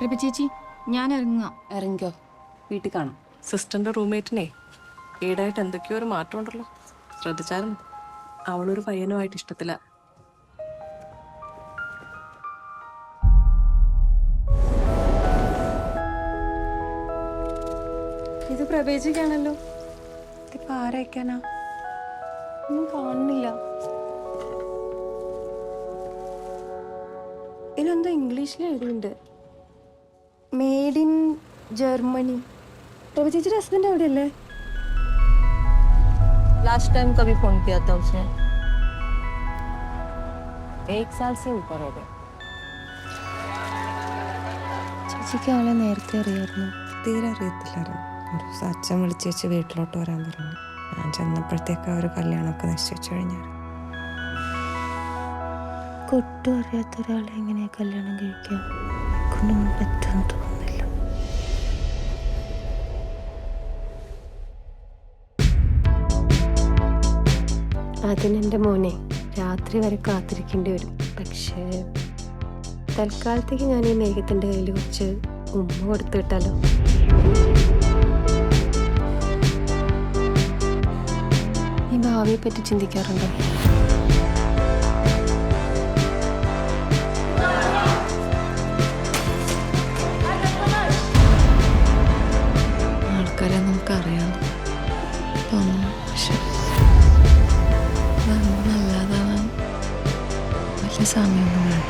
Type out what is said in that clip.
രബി ചേച്ചി ഞാൻ ഇറങ്ങാം. ഇറങ്ങിക്കോ, വീട്ടിൽ കാണാം. സിസ്റ്ററിന്റെ റൂംമേറ്റിനെ ഈടായിട്ട് എന്തൊക്കെയോ ഒരു മാറ്റം ഉണ്ടല്ലോ, ശ്രദ്ധിച്ചാലും അവളൊരു പയ്യനുമായിട്ട് ഇഷ്ടത്തില്ല. ഇത് പ്രവേശിക്കാണല്ലോ. ഇതിപ്പോ ആരയക്കാനാ? ഒന്നും കാണുന്നില്ല. ഇതിലെന്തോ ഇംഗ്ലീഷിൽ എഴുതിയിട്ടുണ്ട്, മെയ്ഡ് ഇൻ ജർമ്മनी. रवि ചേച്ചിയുടെ ഹസ്ബൻഡ് എവിടെയല്ലേ? लास्ट टाइम कभी फोन किया था उसने? 1 साल से ऊपर हो गया. ചേച്ചിക്ക് ആളെ നേരത്തെ അറിയായിരുന്നു? തീരെ അറിയത്തില്ലായിരുന്നു. ഒരു ദിവസം അച്ഛൻ വിളിച്ച് വെച്ച് വീട്ടിലോട്ട് വരാൻ പറഞ്ഞു. ഞാൻ ചെന്നപ്പോഴത്തേക്ക് ആ ഒരു കല്യാണമൊക്കെ നിശ്ചയിച്ചു കഴിഞ്ഞാൽ. ഒട്ടും അറിയാത്ത ഒരാളെ എങ്ങനെയാ കല്യാണം കഴിക്കാം? കൊണ്ടൊന്നും പറ്റുമെന്ന് തോന്നുന്നില്ല. അതിനെൻ്റെ മോനെ രാത്രി വരെ കാത്തിരിക്കേണ്ടി വരും. പക്ഷേ തൽക്കാലത്തേക്ക് ഞാൻ ഈ മേഘത്തിൻ്റെ കയ്യിൽ കുറച്ച് ഉമ്മ കൊടുത്തു വിട്ടാലോ? ഈ ഭാവിയെ പറ്റി ചിന്തിക്കാറുണ്ടോ? ആൾക്കാരെ നമുക്കറിയാം തോന്നുന്നു, പക്ഷെ നല്ലതാവാൻ വലിയ സമയമൊന്നും വേണം.